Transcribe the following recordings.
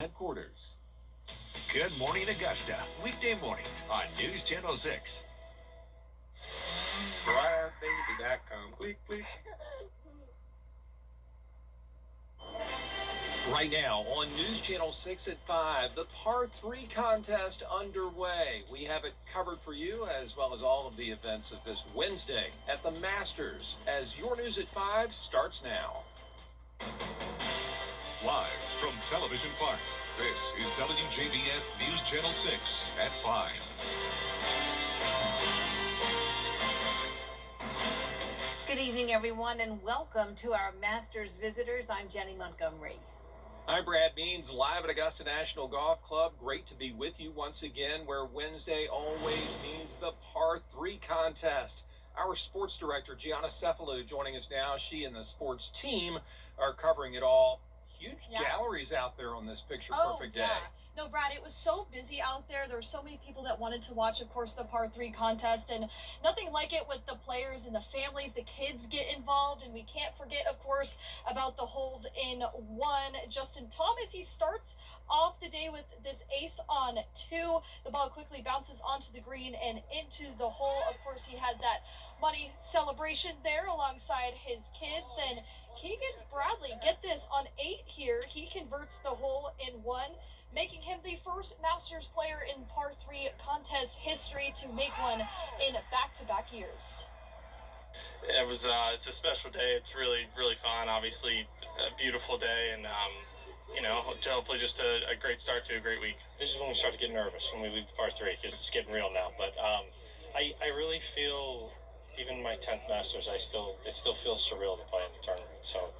Headquarters. Good morning, Augusta. Weekday mornings on News Channel 6. RideBaby.com. Click, click. Right now on News Channel 6 at 5, the Par 3 contest underway. We have it covered for you as well as all of the events of this Wednesday at the Masters as your News at 5 starts now. Live from Television Park, this is WJBF News Channel 6 at 5. Good evening, everyone, and welcome to our Masters visitors. I'm Jenny Montgomery. I'm Brad Means, live at Augusta National Golf Club. Great to be with you once again, where Wednesday always means the Par 3 contest. Our sports director, Gianna Cephalou, joining us now. She and the sports team are covering it all. Huge galleries out there on this picture-perfect day. No, Brad, it was so busy out there. There were so many people that wanted to watch, of course, the Par 3 contest, and nothing like it with the players and the families, the kids get involved, and we can't forget, of course, about the holes in one. Justin Thomas, he starts off the day with this ace on 2. The ball quickly bounces onto the green and into the hole. Of course, he had that money celebration there alongside his kids. Then Keegan Bradley, get this, on 8 here, he converts the hole in 1, making him the first Masters player in Par 3 contest history to make one in back-to-back years. It's a special day. It's really fun. Obviously, a beautiful day, and hopefully just a great start to a great week. This is when we start to get nervous, when we leave the Par 3, because it's getting real now. But I really feel, even my 10th Masters, it still feels surreal to play in the tournament. So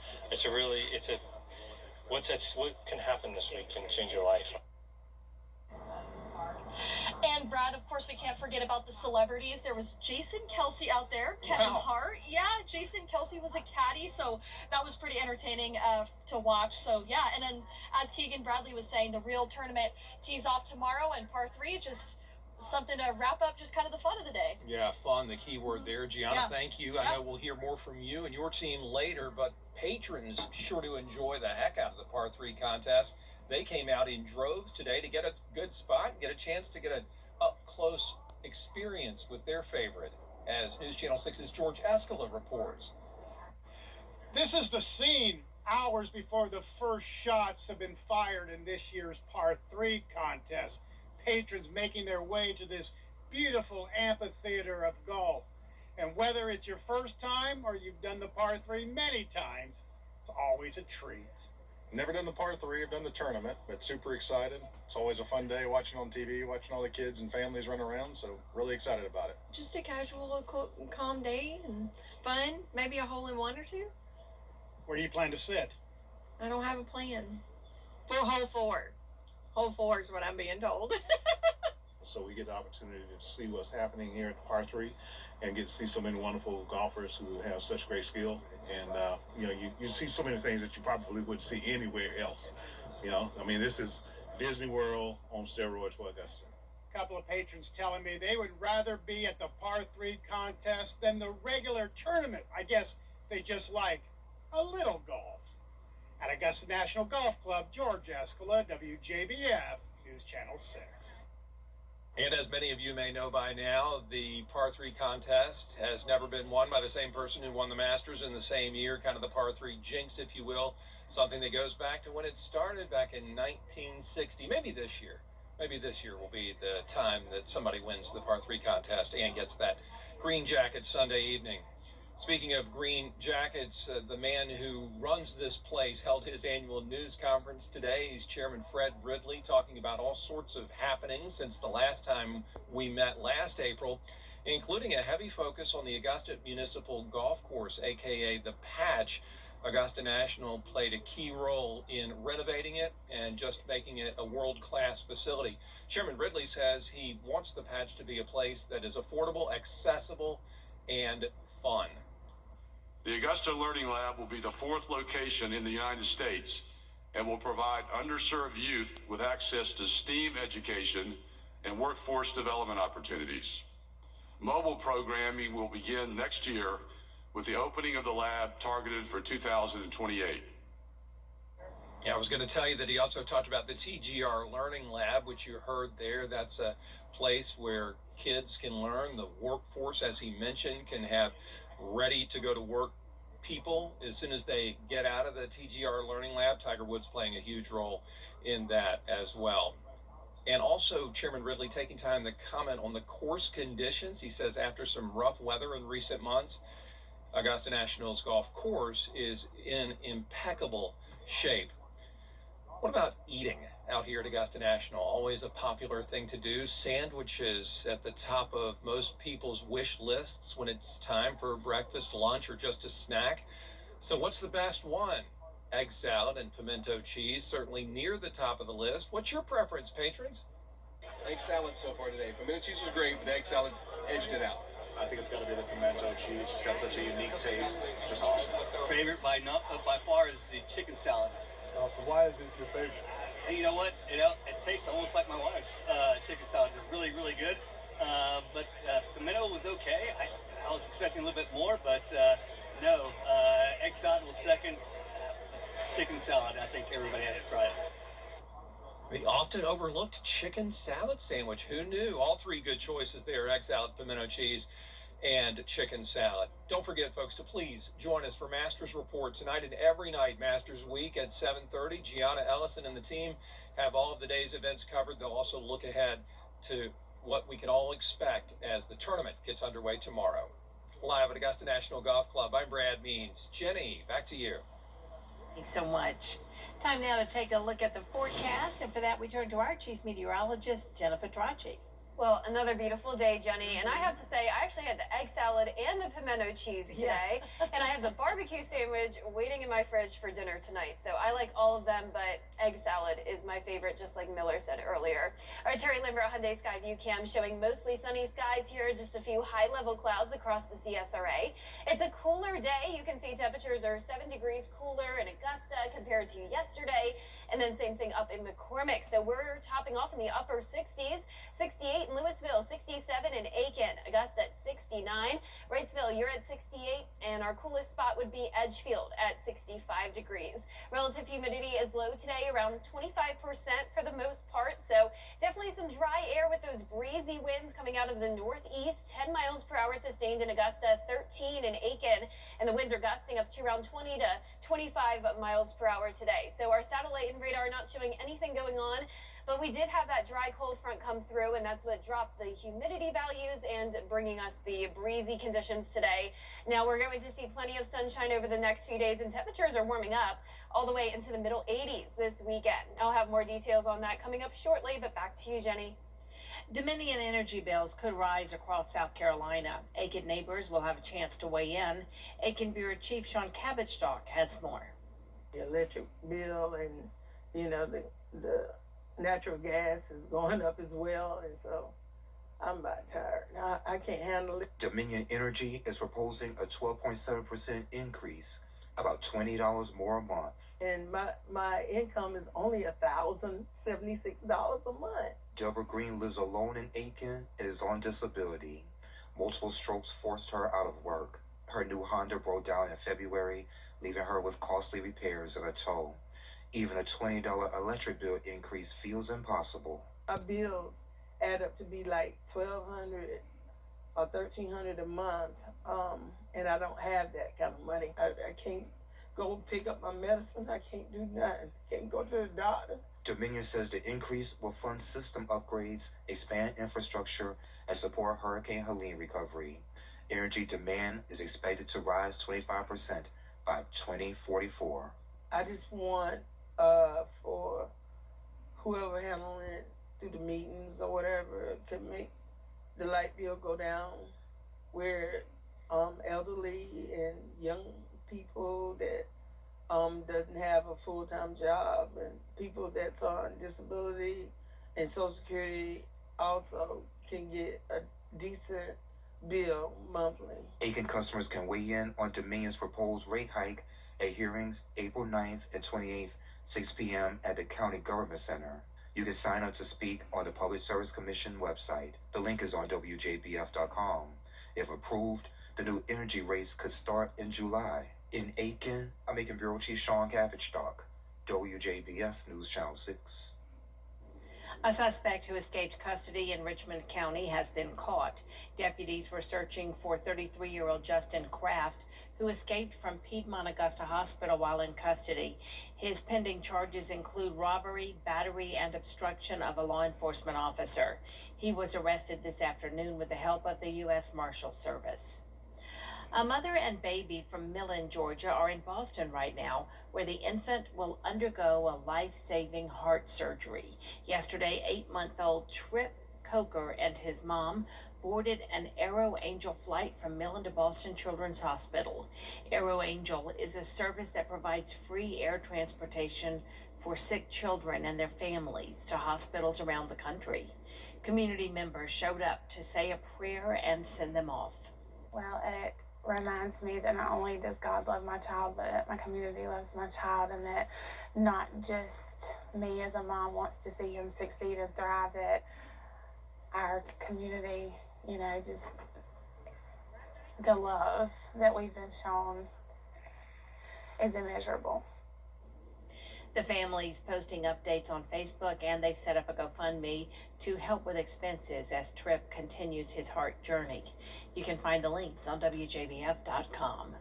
what can happen this week can change your life. And Brad, of course, we can't forget about the celebrities. There was Jason Kelce out there, Kevin Hart. Yeah, Jason Kelce was a caddy, so that was pretty entertaining to watch. So yeah, and then as Keegan Bradley was saying, the real tournament tees off tomorrow, and Par 3 just something to wrap up just kind of the fun of the day. Yeah, fun, the key word there. Gianna, thank you. I know we'll hear more from you and your team later, but patrons sure to enjoy the heck out of the Par 3 contest. They came out in droves today to get a good spot and get a chance to get an up-close experience with their favorite, as News Channel 6's George Escala reports. This is the scene hours before the first shots have been fired in this year's Par 3 contest. Patrons making their way to this beautiful amphitheater of golf. And whether it's your first time or you've done the Par 3 many times, it's always a treat. Never done the Par 3, I've done the tournament, but super excited. It's always a fun day watching on TV, watching all the kids and families run around, so really excited about it. Just a casual, calm day and fun. Maybe a hole-in-one or 2. Where do you plan to sit? I don't have a plan. For hole 4. Hole 4 is what I'm being told. So we get the opportunity to see what's happening here at the Par 3 and get to see so many wonderful golfers who have such great skill. And, you see so many things that you probably wouldn't see anywhere else. This is Disney World on steroids for Augusta. A couple of patrons telling me they would rather be at the Par 3 contest than the regular tournament. I guess they just like a little golf. At Augusta National Golf Club, George Escala, WJBF, News Channel 6. And as many of you may know by now, the Par 3 contest has never been won by the same person who won the Masters in the same year, kind of the Par 3 jinx, if you will, something that goes back to when it started back in 1960. Maybe this year will be the time that somebody wins the Par 3 contest and gets that green jacket Sunday evening. Speaking of green jackets, the man who runs this place held his annual news conference today. He's Chairman Fred Ridley, talking about all sorts of happenings since the last time we met last April, including a heavy focus on the Augusta Municipal Golf Course, a.k.a. the Patch. Augusta National played a key role in renovating it and just making it a world-class facility. Chairman Ridley says he wants the Patch to be a place that is affordable, accessible, and fun. The Augusta Learning Lab will be the 4th location in the United States and will provide underserved youth with access to STEAM education and workforce development opportunities. Mobile programming will begin next year with the opening of the lab targeted for 2028. Yeah, I was going to tell you that he also talked about the TGR Learning Lab, which you heard there. That's a place where kids can learn. The workforce, as he mentioned, can have ready to go to work people as soon as they get out of the TGR Learning Lab. Tiger Woods playing a huge role in that as well. And also, Chairman Ridley taking time to comment on the course conditions. He says after some rough weather in recent months, Augusta National's golf course is in impeccable shape. What about eating out here at Augusta National? Always a popular thing to do. Sandwiches at the top of most people's wish lists when it's time for breakfast, lunch, or just a snack. So what's the best one? Egg salad and pimento cheese, certainly near the top of the list. What's your preference, patrons? Egg salad so far today. Pimento cheese was great, but egg salad edged it out. I think it's got to be the pimento cheese. It's got such a unique taste. Just awesome. Favorite by far is the chicken salad. So why is it your favorite? And you know what? It tastes almost like my wife's chicken salad. It's really, really good. But pimento was okay. I was expecting a little bit more, but no. Egg salad was second. Chicken salad, I think everybody has to try it. The often overlooked chicken salad sandwich. Who knew? All three good choices there: egg salad, pimento cheese, and chicken salad. Don't forget, folks, to please join us for Masters Report tonight and every night, Masters Week at 7:30. Gianna Ellison and the team have all of the day's events covered. They'll also look ahead to what we can all expect as the tournament gets underway tomorrow. Live at Augusta National Golf Club, I'm Brad Means. Jenny, back to you. Thanks so much. Time now to take a look at the forecast, and for that we turn to our chief meteorologist, Jenna Petracci. Well, another beautiful day, Jenny, and I have to say, I actually had the egg salad and the pimento cheese today, and I have the barbecue sandwich waiting in my fridge for dinner tonight. So I like all of them, but egg salad is my favorite, just like Miller said earlier. Our Terry Limbrough Hyundai Sky View Cam showing mostly sunny skies here, just a few high-level clouds across the CSRA. It's a cooler day. You can see temperatures are 7 degrees cooler in Augusta compared to yesterday, and then same thing up in McCormick. So we're topping off in the upper 60s, 68 in Louisville, 67 in Aiken, Augusta at 69, Wrightsville, you're at 68, and our coolest spot would be Edgefield at 65 degrees. Relative humidity is low today, around 25% for the most part, so definitely some dry air with those breezy winds coming out of the northeast. 10 miles per hour sustained in Augusta, 13 in Aiken, and the winds are gusting up to around 20 to 25 miles per hour today. So our satellite and radar not showing anything going on, but we did have that dry cold front come through, and that's what dropped the humidity values and bringing us the breezy conditions today. Now we're going to see plenty of sunshine over the next few days, and temperatures are warming up all the way into the middle 80s this weekend. I'll have more details on that coming up shortly, but back to you, Jenny. Dominion energy bills could rise across South Carolina. Aiken neighbors will have a chance to weigh in. Aiken Bureau Chief Sean Cabotstock has more. The electric bill and, the natural gas is going up as well, and so I'm about tired. I can't handle it. Dominion Energy is proposing a 12.7% increase, about $20 more a month. And my income is only $1,076 a month. Deborah Green lives alone in Aiken and is on disability. Multiple strokes forced her out of work. Her new Honda broke down in February, leaving her with costly repairs and a tow. Even a $20 electric bill increase feels impossible. Our bills add up to be like $1,200 or $1,300 a month, and I don't have that kind of money. I can't go pick up my medicine. I can't do nothing. Can't go to the doctor. Dominion says the increase will fund system upgrades, expand infrastructure, and support Hurricane Helene recovery. Energy demand is expected to rise 25% by 2044. I just want for whoever handling it through the meetings or whatever could make the light bill go down, where elderly and young people that doesn't have a full-time job and people that's on disability and Social Security also can get a decent bill monthly. Aiken customers can weigh in on Dominion's proposed rate hike at hearings April 9th and 28th, 6 p.m. at the County Government Center. You can sign up to speak on the Public Service Commission website. The link is on WJBF.com. If approved, the new energy rates could start in July. In Aiken, I'm Aiken Bureau Chief Sean Cabotstock, WJBF News Channel 6. A suspect who escaped custody in Richmond County has been caught. Deputies were searching for 33-year-old Justin Kraft, who escaped from Piedmont Augusta Hospital while in custody. His pending charges include robbery, battery, and obstruction of a law enforcement officer. He was arrested this afternoon with the help of the U.S. Marshal Service. A mother and baby from Millen, Georgia are in Boston right now, where the infant will undergo a life-saving heart surgery. Yesterday, 8-month-old Trip Coker and his mom boarded an Aero Angel flight from Millen to Boston Children's Hospital. Aero Angel is a service that provides free air transportation for sick children and their families to hospitals around the country. Community members showed up to say a prayer and send them off. Well, it reminds me that not only does God love my child, but my community loves my child, and that not just me as a mom wants to see him succeed and thrive, that our community, just the love that we've been shown is immeasurable. The family's posting updates on Facebook, and they've set up a GoFundMe to help with expenses as Tripp continues his heart journey. You can find the links on WJBF.com.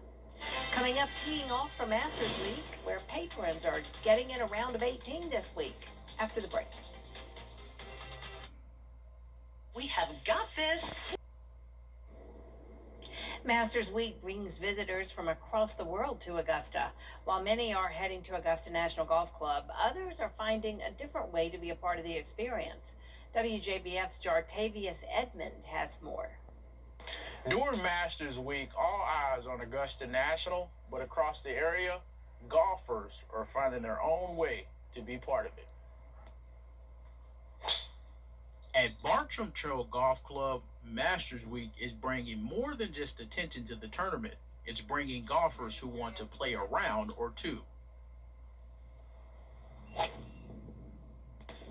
Coming up, teeing off for Masters Week, where patrons are getting in a round of 18 this week. After the break. We have got this. Masters Week brings visitors from across the world to Augusta. While many are heading to Augusta National Golf Club, others are finding a different way to be a part of the experience. WJBF's Jartavius Edmond has more. During Masters Week, all eyes on Augusta National, but across the area, golfers are finding their own way to be part of it. At Bartram Trail Golf Club, Masters Week is bringing more than just attention to the tournament. It's bringing golfers who want to play a round or two.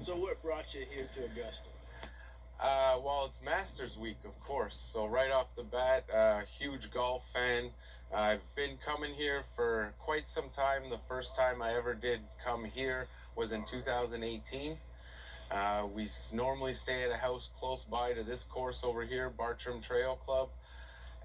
So what brought you here to Augusta? Well, it's Masters Week, of course. So right off the bat, huge golf fan. I've been coming here for quite some time. The first time I ever did come here was in 2018. We normally stay at a house close by to this course over here, Bartram Trail Club.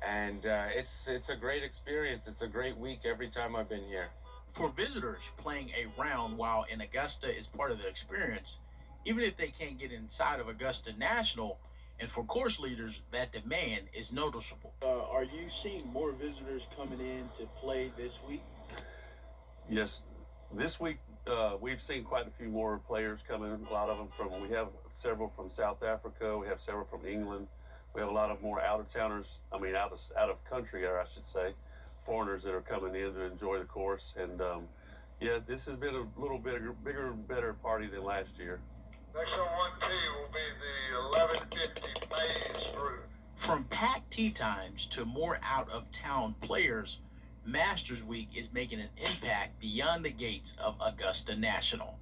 And it's a great experience. It's a great week every time I've been here. For visitors, playing a round while in Augusta is part of the experience, even if they can't get inside of Augusta National. And for course leaders, that demand is noticeable. Are you seeing more visitors coming in to play this week? Yes, this week we've seen quite a few more players coming. A lot of them we have several from South Africa. We have several from England. We have a lot of more out-of-towners. I mean, out of country, or I should say, foreigners that are coming in to enjoy the course. And yeah, this has been a little bigger, better party than last year. Next on 1T will be the 1150 Maze Group. From packed tee times to more out-of-town players, Masters Week is making an impact beyond the gates of Augusta National.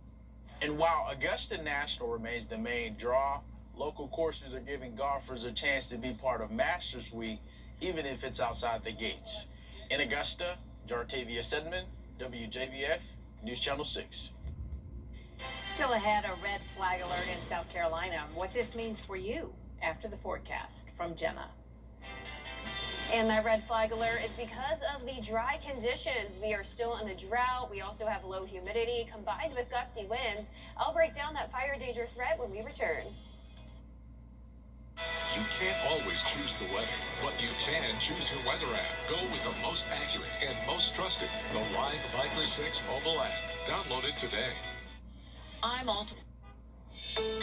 And while Augusta National remains the main draw, local courses are giving golfers a chance to be part of Masters Week, even if it's outside the gates. In Augusta, Jartavius Edmond, WJBF, News Channel 6. Still ahead, a red flag alert in South Carolina. What this means for you after the forecast from Jenna. And that red flag alert is because of the dry conditions. We are still in a drought. We also have low humidity combined with gusty winds. I'll break down that fire danger threat when we return. You can't always choose the weather, but you can choose your weather app. Go with the most accurate and most trusted, the Live Viper 6 mobile app. Download it today. I'm all.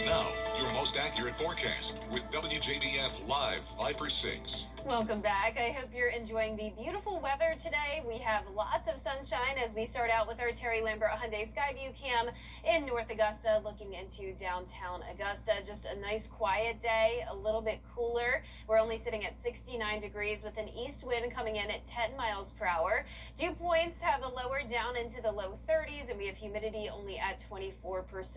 Now, your most accurate forecast with WJBF Live Viper 6. Welcome back. I hope you're enjoying the beautiful weather today. We have lots of sunshine as we start out with our Terry Lambert Hyundai Skyview cam in North Augusta, looking into downtown Augusta. Just a nice quiet day, a little bit cooler. We're only sitting at 69 degrees with an east wind coming in at 10 miles per hour. Dew points have the lower down into the low 30s, and we have humidity only at 24%.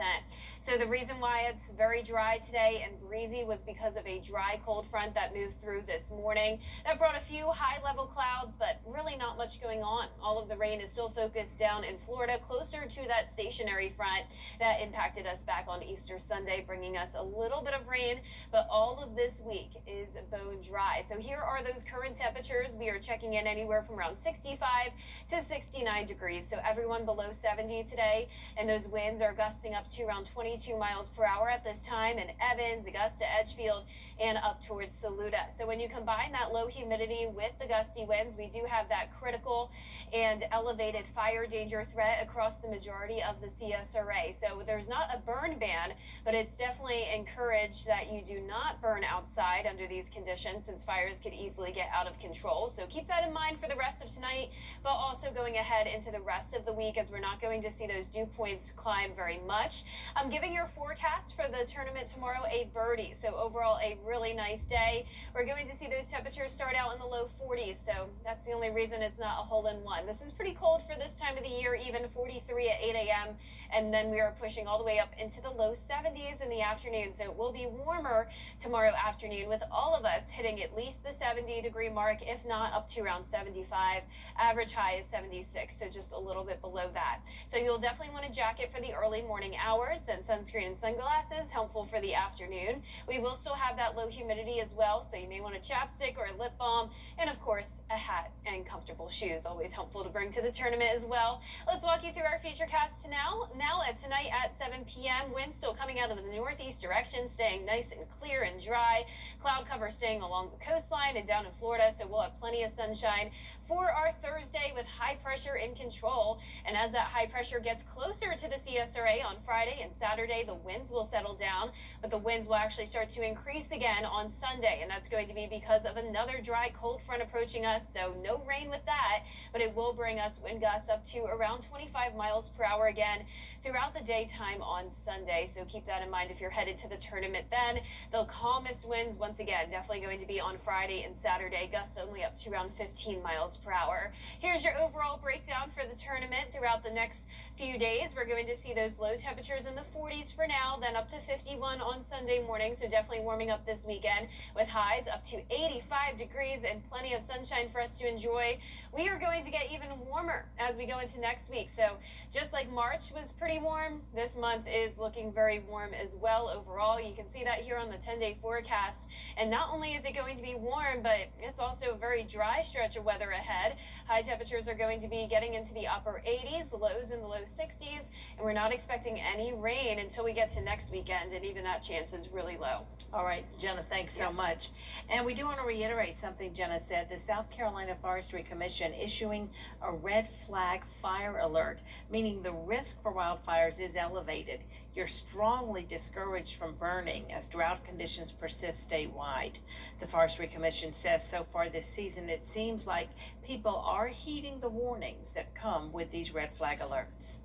So the reason why it's very dry today and breezy was because of a dry cold front that moved through this morning. That brought a few high-level clouds, but really not much going on. All of the rain is still focused down in Florida, closer to that stationary front that impacted us back on Easter Sunday, bringing us a little bit of rain, but all of this week is bone dry. So here are those current temperatures. We are checking in anywhere from around 65 to 69 degrees. So everyone below 70 today, and those winds are gusting up to around 22 miles per hour at this time in Evans, Augusta, Edgefield, and up towards Saluda. So when you combine that low humidity with the gusty winds, we do have that critical and elevated fire danger threat across the majority of the CSRA. So there's not a burn ban, but it's definitely encouraged that you do not burn outside under these conditions, since fires could easily get out of control. So keep that in mind for the rest of tonight, but also going ahead into the rest of the week, as we're not going to see those dew points climb very much. I'm giving your forecast for the tournament tomorrow a birdie. So overall, a really nice day. We're going to see those temperatures start out in the low 40s. So that's the only reason it's not a hole-in-one. This is pretty cold for this time of the year, even 43 at 8 a.m. And then we are pushing all the way up into the low 70s in the afternoon. So it will be warmer tomorrow afternoon, with all of us hitting at least the 70-degree mark, if not up to around 75. Average high is 76, so just a little bit below that. So you'll definitely want a jacket for the early morning hours, then sunscreen and sunglasses, helpful for the afternoon. We will still have that low humidity as well, so you may want a chapstick or a lip balm, and of course, a hat and comfortable shoes, always helpful to bring to the tournament as well. Let's walk you through our feature cast tonight at 7 p.m. Wind still coming out of the northeast direction, staying nice and clear and dry. Cloud cover staying along the coastline and down in Florida, so we'll have plenty of sunshine for our Thursday with high pressure in control. And as that high pressure gets closer to the CSRA on Friday and Saturday, the winds will settle down, but the winds will actually start to increase again on Sunday, and that's going to be because of another dry cold front approaching us. So no rain with that, but it will bring us wind gusts up to around 25 miles per hour again throughout the daytime on Sunday. So keep that in mind if you're headed to the tournament then. The calmest winds, once again, definitely going to be on Friday and Saturday, gusts only up to around 15 miles per hour. Here's your overall breakdown for the tournament throughout the next few days. We're going to see those low temperatures in the 40s for now, then up to 51 on Sunday morning. So definitely warming up this weekend with highs up to 85 degrees and plenty of sunshine for us to enjoy. We are going to get even warmer as we go into next week. So just like March was pretty warm, this month is looking very warm as well overall. You can see that here on the 10-day forecast. And not only is it going to be warm, but it's also a very dry stretch of weather ahead. High temperatures are going to be getting into the upper 80s, lows in the low 60s, and we're not expecting any rain until we get to next weekend, and even that chance is really low. All right, Jenna, thanks so much. And we do want to reiterate something Jenna said. The South Carolina Forestry Commission issuing a red flag fire alert, meaning the risk for wildfires is elevated. You're strongly discouraged from burning as drought conditions persist statewide. The Forestry Commission says so far this season, it seems like people are heeding the warnings that come with these red flag alerts.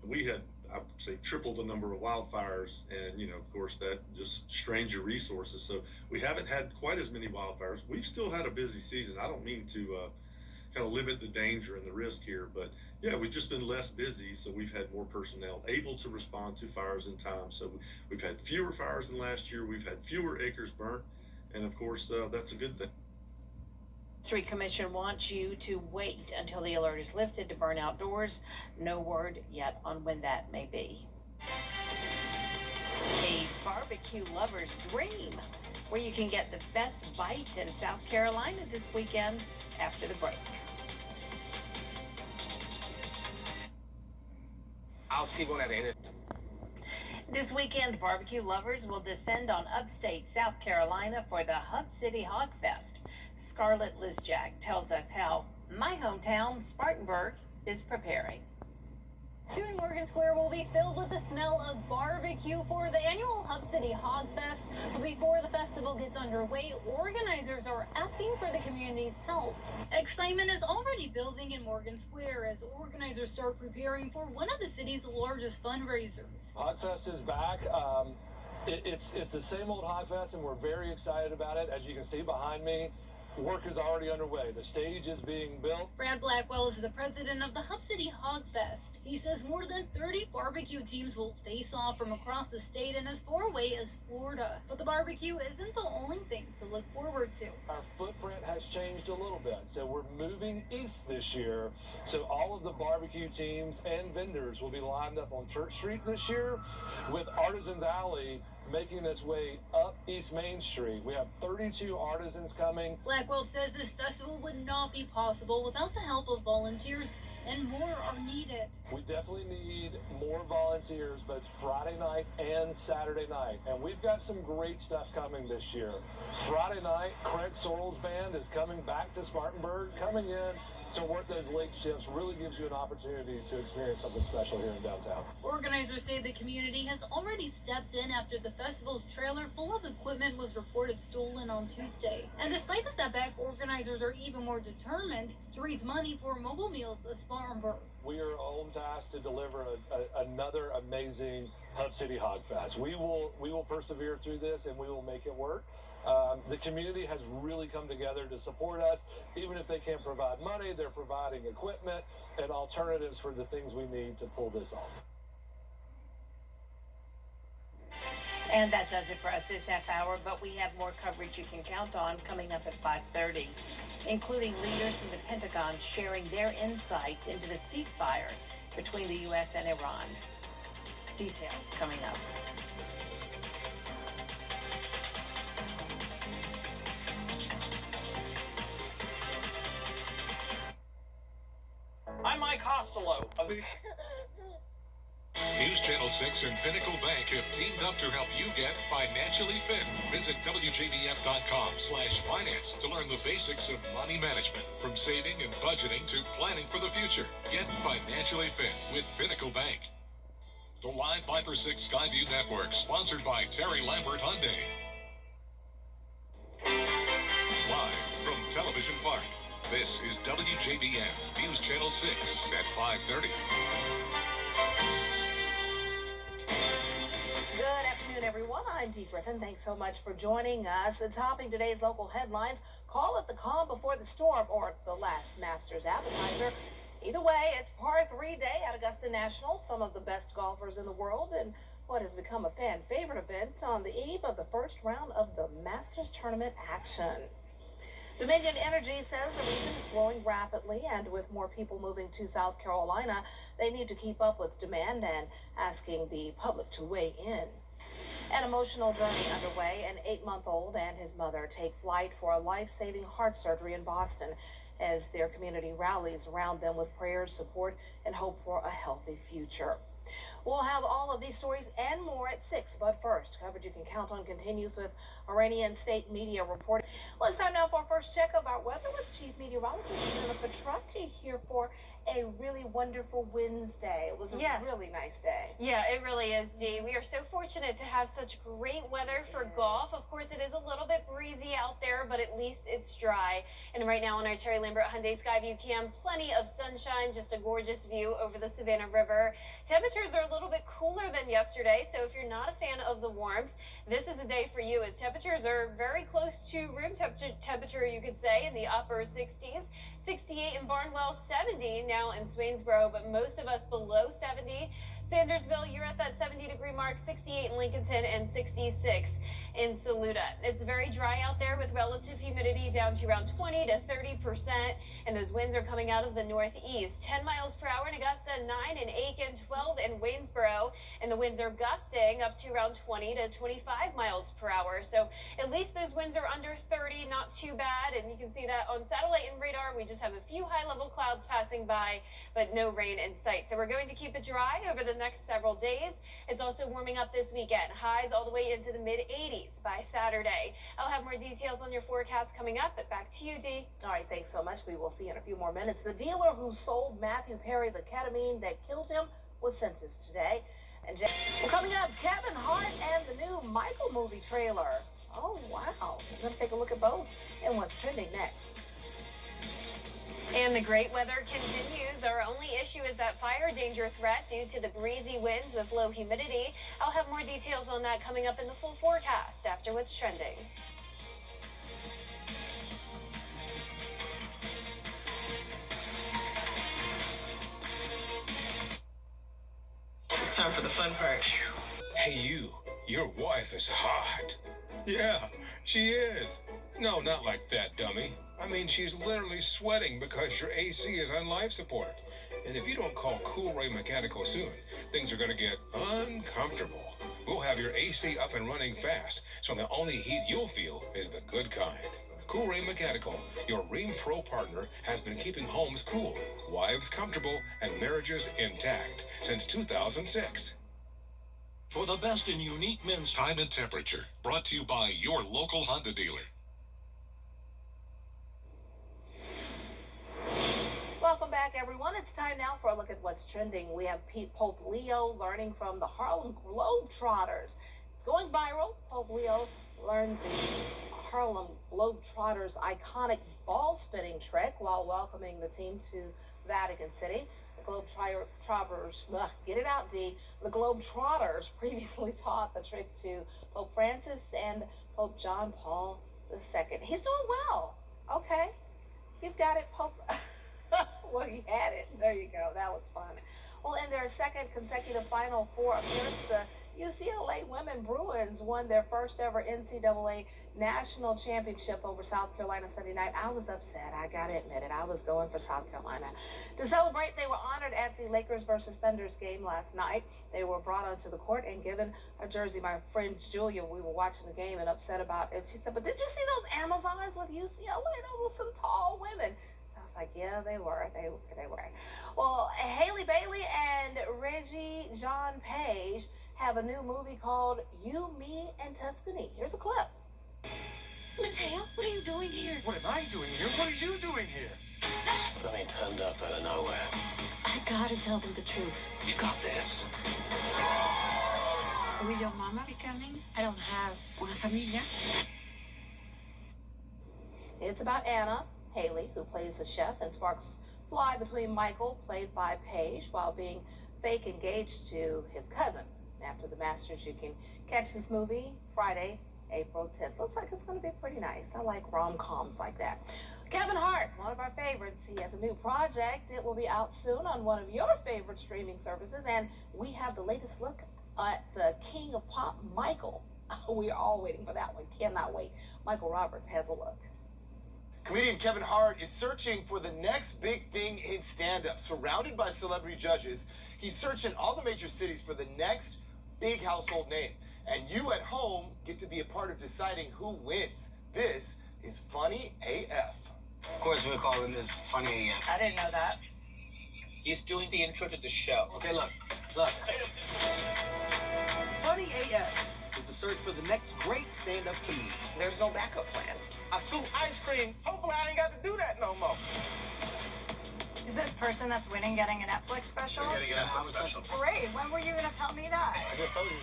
We had, I would say, triple the number of wildfires, and of course that just strains your resources. So we haven't had quite as many wildfires. We've still had a busy season. I don't mean to kind of limit the danger and the risk here, but yeah, we've just been less busy, so we've had more personnel able to respond to fires in time. So we've had fewer fires than last year. We've had fewer acres burnt, and of course that's a good thing. Forestry Commission wants you to wait until the alert is lifted to burn outdoors. No word yet on when that may be. A barbecue lover's dream, where you can get the best bites in South Carolina this weekend after the break. I'll see one at the end. This weekend, barbecue lovers will descend on upstate South Carolina for the Hub City Hog Fest. Scarlett Lizjak tells us how my hometown, Spartanburg, is preparing. Soon, Morgan Square will be filled with the smell of barbecue for the annual Hub City Hog Fest. But before the festival gets underway, organizers are asking for the community's help. Excitement is already building in Morgan Square as organizers start preparing for one of the city's largest fundraisers. Hog Fest is back. It's the same old Hog Fest, and we're very excited about it. As you can see behind me, work is already underway. The stage is being built. Brad Blackwell is the president of the Hub City Hog Fest. He says more than 30 barbecue teams will face off from across the state and as far away as Florida. But the barbecue isn't the only thing to look forward to. Our footprint has changed a little bit, so we're moving east this year. So all of the barbecue teams and vendors will be lined up on Church Street this year, with Artisans Alley making its way up East Main Street. We have 32 artisans coming. Blackwell says this festival would not be possible without the help of volunteers, and more are needed. We definitely need more volunteers both Friday night and Saturday night, and we've got some great stuff coming this year. Friday night, Craig Sorrell's band is coming back to Spartanburg. Coming in to work those late shifts really gives you an opportunity to experience something special here in downtown. Organizers say the community has already stepped in after the festival's trailer full of equipment was reported stolen on Tuesday. And despite the setback, organizers are even more determined to raise money for Mobile Meals of Spartanburg. We are on task to deliver another amazing Hub City Hog Fest. We will persevere through this, and we will make it work. The community has really come together to support us. Even if they can't provide money, they're providing equipment and alternatives for the things we need to pull this off. And that does it for us this half hour, but we have more coverage you can count on coming up at 5:30, including leaders from the Pentagon sharing their insights into the ceasefire between the U.S. and Iran. Details coming up. I'm Mike Costello of the... News Channel 6 and Pinnacle Bank have teamed up to help you get financially fit. Visit WJBF.com/finance to learn the basics of money management, from saving and budgeting to planning for the future. Get financially fit with Pinnacle Bank. The Live Viper 6 Skyview Network, sponsored by Terry Lambert Hyundai. Live from Television Park, this is WJBF News Channel 6 at 5:30. Good afternoon, everyone. I'm Dee Griffin. Thanks so much for joining us. Topping today's local headlines, call it the calm before the storm or the last Masters appetizer. Either way, it's par 3 day at Augusta National. Some of the best golfers in the world and what has become a fan favorite event on the eve of the first round of the Masters tournament action. Dominion Energy says the region is growing rapidly, and with more people moving to South Carolina, they need to keep up with demand and asking the public to weigh in. An emotional journey underway. An 8-month-old and his mother take flight for a life-saving heart surgery in Boston as their community rallies around them with prayers, support, and hope for a healthy future. We'll have all of these stories and more at 6, but first, coverage you can count on continues with Iranian state media reporting. Well, it's time now for our first check of our weather with Chief Meteorologist Susanna Petracci here for a really wonderful Wednesday. It was a really nice day. Yeah, it really is, Dee. We are so fortunate to have such great weather for golf. Of course, it is a little bit breezy out there, but at least it's dry. And right now on our Terry Lambert Hyundai Skyview cam, plenty of sunshine, just a gorgeous view over the Savannah River. Temperatures are a little bit cooler than yesterday, so if you're not a fan of the warmth, this is a day for you as temperatures are very close to room temperature, you could say, in the upper 60s. 68 in Barnwell, 70 now in Swainsboro, but most of us below 70. Sandersville, you're at that 70-degree mark, 68 in Lincolnton, and 66 in Saluda. It's very dry out there with relative humidity down to around 20 to 30%, and those winds are coming out of the northeast. 10 miles per hour in Augusta, 9 in Aiken, 12 in Waynesboro, and the winds are gusting up to around 20 to 25 miles per hour. So at least those winds are under 30, not too bad, and you can see that on satellite and radar. We just have a few high-level clouds passing by, but no rain in sight. So we're going to keep it dry over the next several days. It's also warming up this weekend. Highs all the way into the mid-80s by Saturday. I'll have more details on your forecast coming up, but back to you, Dee. All right, thanks so much. We will see you in a few more minutes. The dealer who sold Matthew Perry the ketamine that killed him was sentenced today. And well, coming up, Kevin Hart and the new Michael movie trailer. Oh, wow. We're going to take a look at both and what's trending next. And the great weather continues. Our only issue is that fire danger threat due to the breezy winds with low humidity. I'll have more details on that coming up in the full forecast after what's trending. time for the fun part. Hey, you. Your wife is hot. Yeah, she is. No, not like that, dummy. I mean, she's literally sweating because your AC is on life support. And if you don't call Cool Ray Mechanical soon, things are going to get uncomfortable. We'll have your AC up and running fast, so the only heat you'll feel is the good kind. Cool Ray Mechanical, your Ream Pro partner, has been keeping homes cool, wives comfortable, and marriages intact since 2006. For the best in unique men's time and temperature, brought to you by your local Honda dealer. Welcome back, everyone. It's time now for a look at what's trending. We have Pope Leo learning from the Harlem Globetrotters. It's going viral. Pope Leo learned the Harlem Globetrotters' iconic ball spinning trick while welcoming the team to Vatican City. The Globetrotters, get it out, D. The Globetrotters previously taught the trick to Pope Francis and Pope John Paul II. He's doing well. Okay. You've got it, Pope. Well, he had it. There you go. That was fun. Well, in their second consecutive Final Four appearance, the UCLA Women Bruins won their first ever NCAA National Championship over South Carolina Sunday night. I was upset. I got to admit it. I was going for South Carolina. To celebrate, they were honored at the Lakers versus Thunders game last night. They were brought onto the court and given a jersey. My friend Julia, we were watching the game and upset about it. She said, but did you see those Amazons with UCLA? Those were some tall women. I was like, yeah, they were. They were. Well, Haley Bailey and Reggie John Page have a new movie called You, Me, and Tuscany. Here's a clip. Mateo, what are you doing here? What am I doing here? What are you doing here? Sonny turned up out of nowhere. I gotta tell them the truth. You got this. Will your mama be coming? I don't have una familia. It's about Anna Haley, who plays a chef, and sparks fly between Michael, played by Paige, while being fake engaged to his cousin. After the Masters, you can catch this movie Friday, April 10th. Looks like it's going to be pretty nice. I like rom-coms like that. Kevin Hart, one of our favorites. He has a new project. It will be out soon on one of your favorite streaming services. And we have the latest look at the King of Pop, Michael. We are all waiting for that one. Cannot wait. Michael Roberts has a look. Comedian Kevin Hart is searching for the next big thing in stand-up. Surrounded by celebrity judges, he's searching all the major cities for the next big household name. And you at home get to be a part of deciding who wins. This is Funny AF. Of course, we're calling this Funny AF. I didn't know that. He's doing the intro to the show. Okay, look. Funny AF is the search for the next great stand-up comedian. There's no backup plan. I scoop ice cream. Hopefully I ain't got to do that no more. Is this person that's winning getting a Netflix special? You're getting a Netflix special. Great. When were you gonna tell me that? I just told you.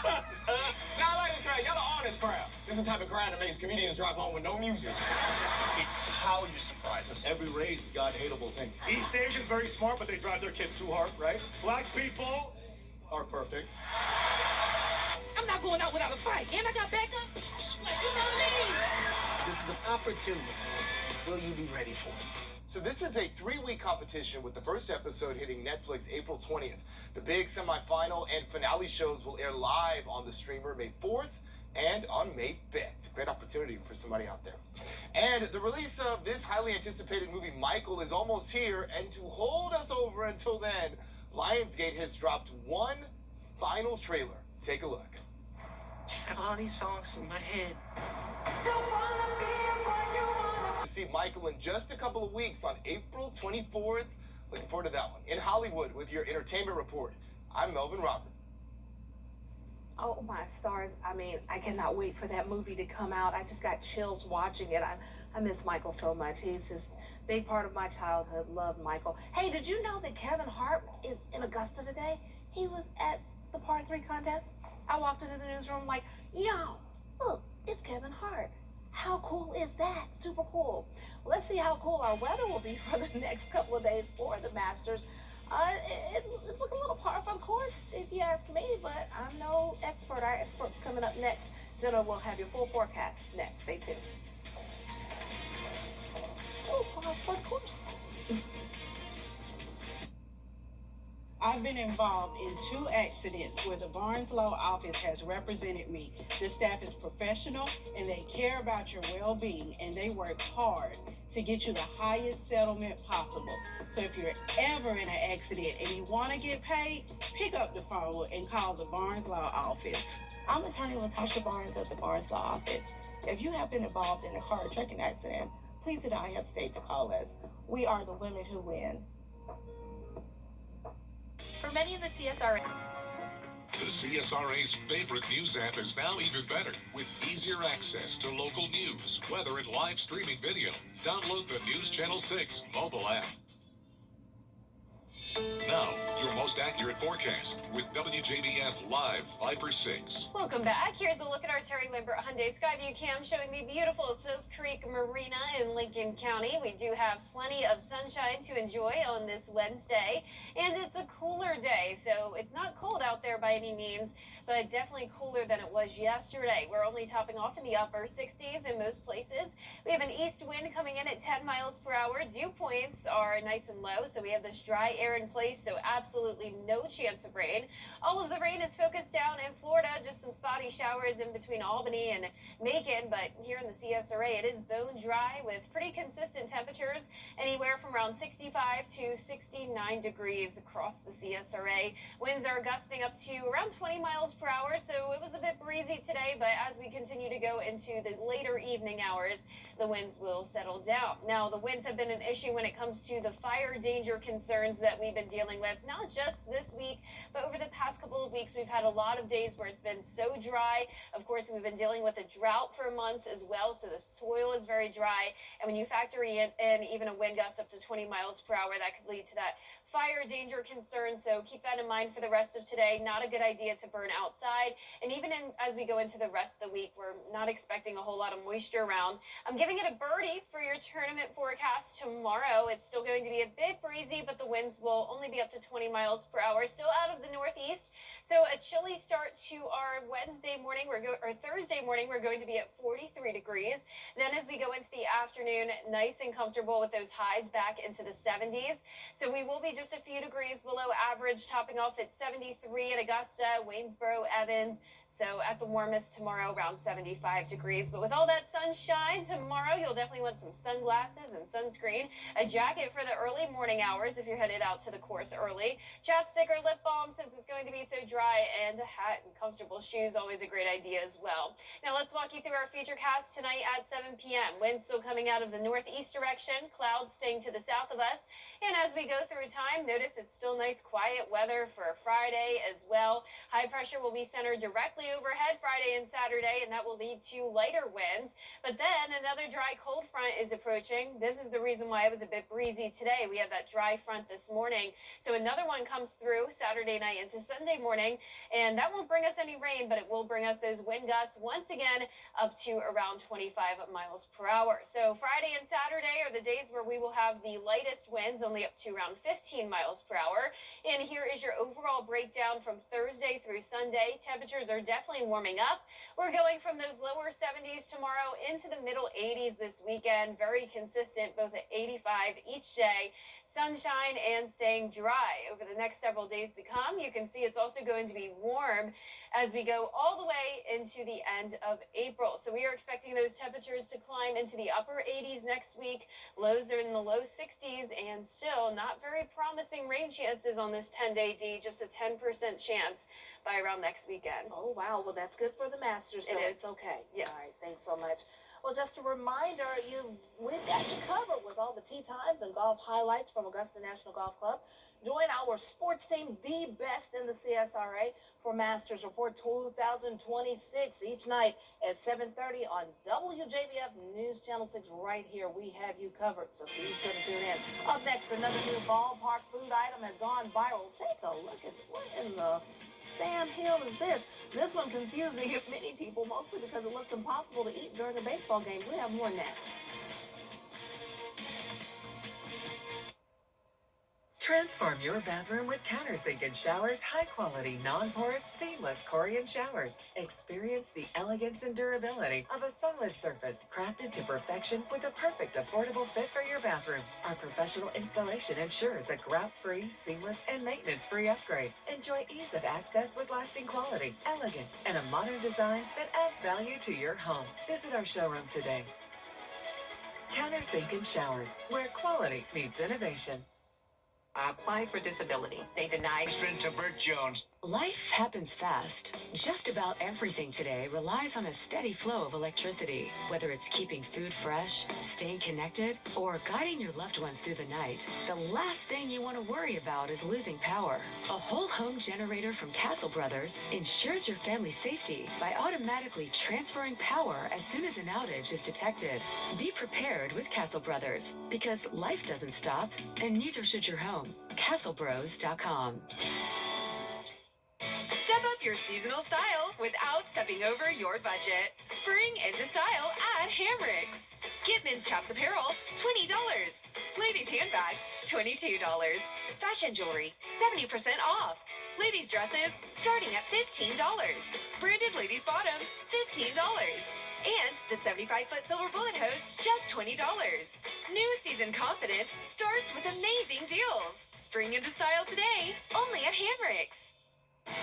Now I like this crowd. Y'all the honest crowd. This is the type of crowd that makes comedians drive home with no music. It's how you surprise us. Every race got hateable things. East Asians very smart, but they drive their kids too hard, right? Black people are perfect. I'm not going out without a fight. And I got backup. Like, you know what I mean? This is an opportunity. Will you be ready for it? So this is a 3-week competition with the first episode hitting Netflix April 20th. The big semifinal and finale shows will air live on the streamer May 4th and on May 5th. Great opportunity for somebody out there. And the release of this highly anticipated movie, Michael, is almost here. And to hold us over until then, Lionsgate has dropped one final trailer. Take a look. Just have all these songs in my head. To see Michael in just a couple of weeks on April 24th. Looking forward to that one. In Hollywood with your entertainment report, I'm Melvin Robert. Oh, my stars. I mean, I cannot wait for that movie to come out. I just got chills watching it. I miss Michael so much. He's just a big part of my childhood. Love Michael. Hey, did you know that Kevin Hart is in Augusta today? He was at the Par 3 contest. I walked into the newsroom like, yo, look, it's Kevin Hart. How cool is that? Super cool. Well, let's see how cool our weather will be for the next couple of days for the Masters. It's looking a little par for the course, if you ask me, but I'm no expert. Our expert's coming up next. Jenna will have your full forecast next. Stay tuned. Oh, par for the course. I've been involved in 2 accidents where the Barnes Law Office has represented me. The staff is professional and they care about your well-being, and they work hard to get you the highest settlement possible. So if you're ever in an accident and you want to get paid, pick up the phone and call the Barnes Law Office. I'm attorney Latasha Barnes of the Barnes Law Office. If you have been involved in a car or trucking accident, please do not hesitate to call us. We are the women who win. For many in the CSRA, The CSRA's favorite news app is now even better with easier access to local news, weather, and live streaming video. Download the News Channel 6 mobile app. Now, your most accurate forecast with WJBF Live Viper 6. Welcome back. Here's a look at our Terry Lambert Hyundai Skyview Cam showing the beautiful Soap Creek Marina in Lincoln County. We do have plenty of sunshine to enjoy on this Wednesday, and it's a cooler day, so it's not cold out there by any means, but definitely cooler than it was yesterday. We're only topping off in the upper 60s in most places. We have an east wind coming in at 10 miles per hour. Dew points are nice and low, so we have this dry air in place, so absolutely no chance of rain. All of the rain is focused down in Florida, just some spotty showers in between Albany and Macon, but here in the CSRA it is bone dry with pretty consistent temperatures, anywhere from around 65 to 69 degrees across the CSRA. Winds are gusting up to around 20 miles per hour, so it was a bit breezy today, but as we continue to go into the later evening hours, the winds will settle down. Now, the winds have been an issue when it comes to the fire danger concerns that we've been dealing with, not just this week, but over the past couple of weeks. We've had a lot of days where it's been so dry. Of course, we've been dealing with a drought for months as well, so the soil is very dry, and when you factor in even a wind gust up to 20 miles per hour, that could lead to that fire danger concern, so keep that in mind for the rest of today. Not a good idea to burn outside, and even as we go into the rest of the week, we're not expecting a whole lot of moisture around. I'm giving it a birdie for your tournament forecast tomorrow. It's still going to be a bit breezy, but the winds will only be up to 20 miles per hour, still out of the northeast, so a chilly start to our Thursday morning, we're going to be at 43 degrees. Then as we go into the afternoon, nice and comfortable with those highs back into the 70s, so we will be just a few degrees below average, topping off at 73 at Augusta, Waynesboro, Evans. So at the warmest tomorrow, around 75 degrees. But with all that sunshine tomorrow, you'll definitely want some sunglasses and sunscreen, a jacket for the early morning hours if you're headed out to the course early, chapstick or lip balm since it's going to be so dry, and a hat and comfortable shoes, always a great idea as well. Now let's walk you through our futurecast tonight at 7 p.m. Winds still coming out of the northeast direction, clouds staying to the south of us. And as we go through time, notice it's still nice quiet weather for Friday as well. High pressure will be centered directly overhead Friday and Saturday, and that will lead to lighter winds. But then another dry cold front is approaching. This is the reason why it was a bit breezy today. We had that dry front this morning, so another one comes through Saturday night into Sunday morning, and that won't bring us any rain, but it will bring us those wind gusts once again up to around 25 miles per hour. So Friday and Saturday are the days where we will have the lightest winds, only up to around 15 miles per hour. And here is your overall breakdown from Thursday through Sunday. Temperatures are definitely warming up. We're going from those lower 70s tomorrow into the middle 80s this weekend. Very consistent, both at 85 each day. Sunshine and staying dry over the next several days to come. You can see it's also going to be warm as we go all the way into the end of April. So we are expecting those temperatures to climb into the upper 80s next week. Lows are in the low 60s, and still not very promising rain chances on this 10-day D, just a 10% chance by around next weekend. Oh, wow. Well, that's good for the Masters, so it's okay. Yes. All right. Thanks so much. Well, just a reminder, we've got you covered with all the tee times and golf highlights from Augusta National Golf Club. Join our sports team, the best in the CSRA, for Masters Report 2026 each night at 7:30 on WJBF News Channel 6 right here. We have you covered, so be sure to tune in. Up next, another new ballpark food item has gone viral. Take a look at what in the Sam Hill is this? This one confusing many people, mostly because it looks impossible to eat during a baseball game. We have more next. Transform your bathroom with countersink and showers, high-quality, non-porous, seamless Corian showers. Experience the elegance and durability of a solid surface crafted to perfection with a perfect, affordable fit for your bathroom. Our professional installation ensures a grout-free, seamless, and maintenance-free upgrade. Enjoy ease of access with lasting quality, elegance, and a modern design that adds value to your home. Visit our showroom today. Countersink and showers, where quality meets innovation. Apply for disability. They denied. To Bert Jones. Life happens fast. Just about everything today relies on a steady flow of electricity. Whether it's keeping food fresh, staying connected, or guiding your loved ones through the night, the last thing you want to worry about is losing power. A whole home generator from Castle Brothers ensures your family's safety by automatically transferring power as soon as an outage is detected. Be prepared with Castle Brothers, because life doesn't stop, and neither should your home. CastleBros.com. Step up your seasonal style without stepping over your budget. Spring into style at Hamricks. Get men's chaps apparel, $20. Ladies handbags, $22. Fashion jewelry, 70% off. Ladies dresses, starting at $15. Branded ladies bottoms, $15. And the 75-foot silver bullet hose, just $20. New season confidence starts with amazing deals. Spring into style today, only at Hamricks.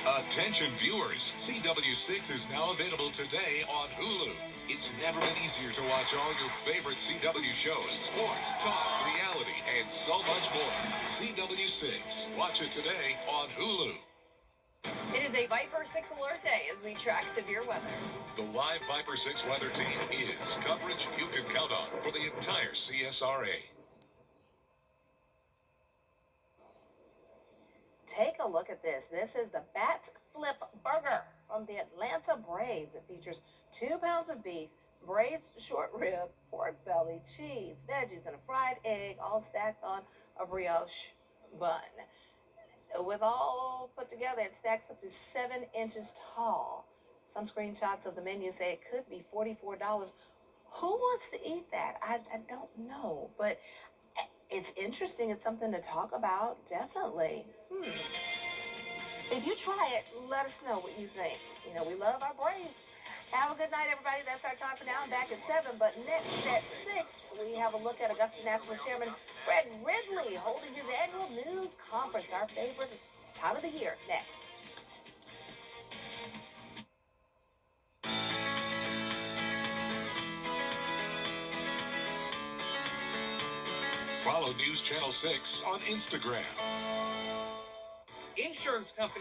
Attention viewers, CW6 is now available today on Hulu. It's never been easier to watch all your favorite CW shows, sports, talk, reality, and so much more. CW6. Watch it today on Hulu. It is a Viper 6 alert day as we track severe weather. The live Viper 6 weather team is coverage you can count on for the entire CSRA. Take a look at this. This is the Bat Flip Burger from the Atlanta Braves. It features 2 pounds of beef, braised short rib, pork belly, cheese, veggies, and a fried egg, all stacked on a brioche bun. With all put together, it stacks up to 7 inches tall. Some screenshots of the menu say it could be $44. Who wants to eat that? I don't know, but it's interesting. It's something to talk about, definitely. If you try it, let us know what you think. You know, we love our Braves. Have a good night, everybody. That's our time for now. I'm back at 7, but next at 6, we have a look at Augusta National Chairman Fred Ridley holding his annual news conference, our favorite time of the year. Next. Follow News Channel 6 on Instagram. Insurance company